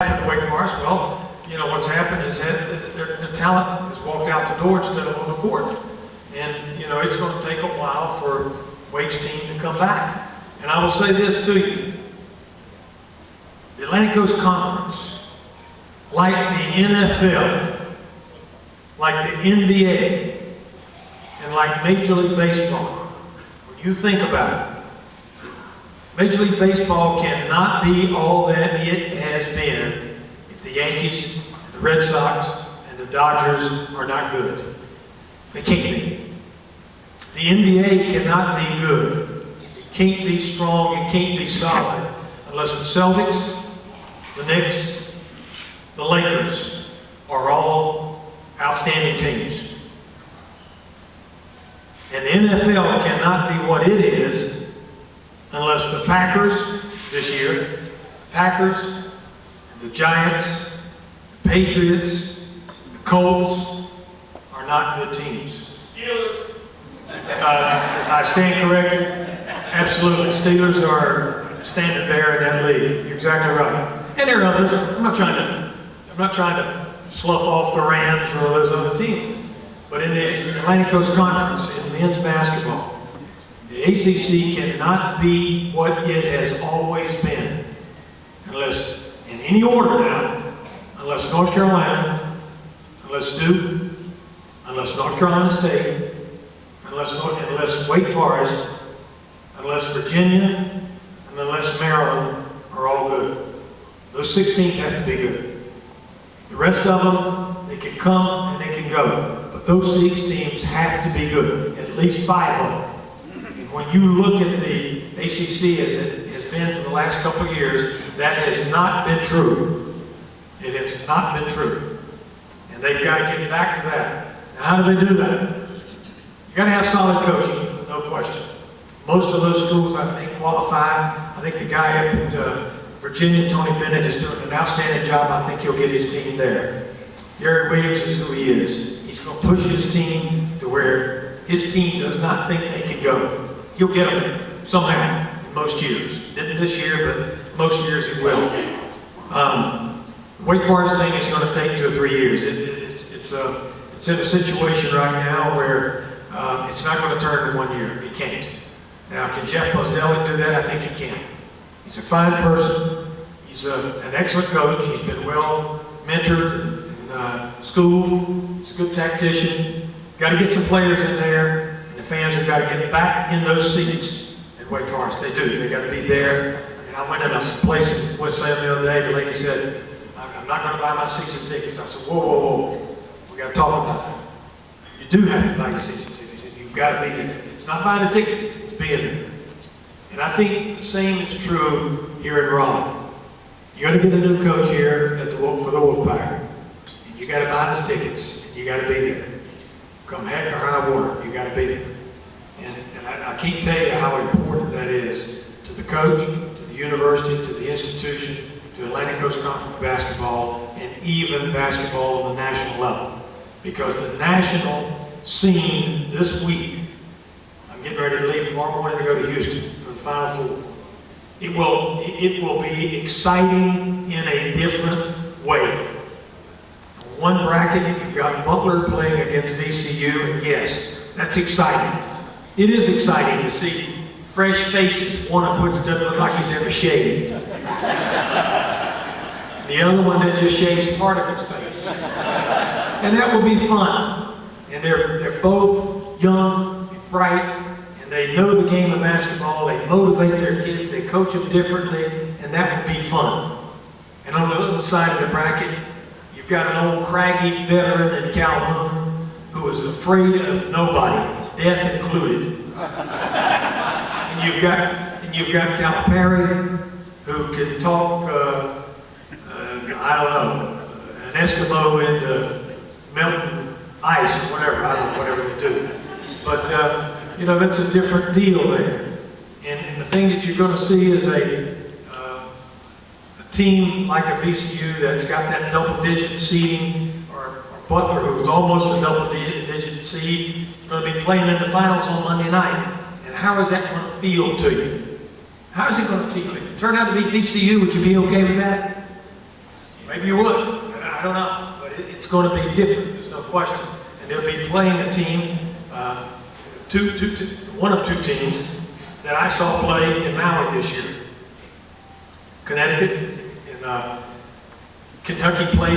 happened to Wake Forest? Well, you know, what's happened is that the talent has walked out the door instead of on the court. And, you know, it's going to take a while for Wake's team to come back. And I will say this to you. The Atlantic Coast Conference, like the NFL, like the NBA, and like Major League Baseball, when you think about it, Major League Baseball cannot be all that it has been if the Yankees, and the Red Sox, and the Dodgers are not good. They can't be. The NBA cannot be good. It can't be strong, it can't be solid unless the Celtics, the Knicks, the Lakers are all outstanding teams. And the NFL cannot be what it is unless the Packers this year, the Packers, the Giants, the Patriots, the Colts are not good teams. Steelers. I stand corrected. Absolutely. Steelers are standard bearer in that league. You're exactly right. And there are others. I'm not trying to slough off the Rams or those other teams. But in the Atlantic Coast Conference, in men's basketball, the ACC cannot be what it has always been unless, in any order now, unless North Carolina, unless Duke, unless North Carolina State, unless Wake Forest, unless Virginia, and unless Maryland are all good. Those 6 teams have to be good. The rest of them, they can come and they can go. But those 6 teams have to be good, at least 5 of them. And when you look at the ACC as it has been for the last couple of years, that has not been true. It has not been true. And they've got to get back to that. Now, how do they do that? You got to have solid coaching, no question. Most of those schools, I think, qualify. I think the guy up at Virginia, Tony Bennett, is doing an outstanding job. I think he'll get his team there. Gary Williams is who he is. He's going to push his team to where his team does not think they can go. He'll get them somehow in most years. Didn't this year, but most years he will. Wake Forest thing is going to take 2 or 3 years. It's in a situation right now where it's not going to turn in 1 year. It can't. Now, can Jeff Bosdelic do that? I think he can. He's a fine person. He's an excellent coach. He's been well mentored in school. He's a good tactician. Got to get some players in there, and the fans have got to get back in those seats at Wake Forest. They do. They got to be there. And I went in a place in West Salem the other day. The lady said, "I'm not going to buy my season tickets." I said, "Whoa, whoa, whoa. We got to talk about that. You do have to buy your season tickets. You've got to be there. It's not buying the tickets. It's being there." And I think the same is true here in Raleigh. You got to get a new coach here at for the Wolfpack. And you got to buy those tickets. And you got to be there. Come heck or high water, you got to be there. And I can't tell you how important that is to the coach, to the university, to the institution, to Atlantic Coast Conference basketball, and even basketball on the national level. Because the national scene this week, I'm getting ready to leave tomorrow morning to go to Houston for the Final Four. It will be exciting in a different way. One bracket, you've got Butler playing against VCU, and yes, that's exciting. It is exciting to see fresh faces, one of which doesn't look like he's ever shaved. The other one that just shaves part of his face. And that will be fun. And they're both young and bright, and they know the game of basketball. They motivate their kids, they coach them differently, and that will be fun. And on the other side of the bracket, you've got an old craggy veteran in Calhoun who is afraid of nobody, death included. and you've got Calipari, who can talk, I don't know, an Eskimo into melting ice or whatever. I don't know, whatever they do. But you know, that's a different deal there. And the thing that you're going to see is a team like a VCU that's got that double-digit seeding, or Butler, who was almost a double-digit seed, is going to be playing in the finals on Monday night. And how is that going to feel to you? How is it going to feel? If it turned out to be VCU, would you be okay with that? Maybe you would. I don't know. But it's going to be different. There's no question. And they'll be playing a team, one of two teams that I saw play in Maui this year. Connecticut and Kentucky played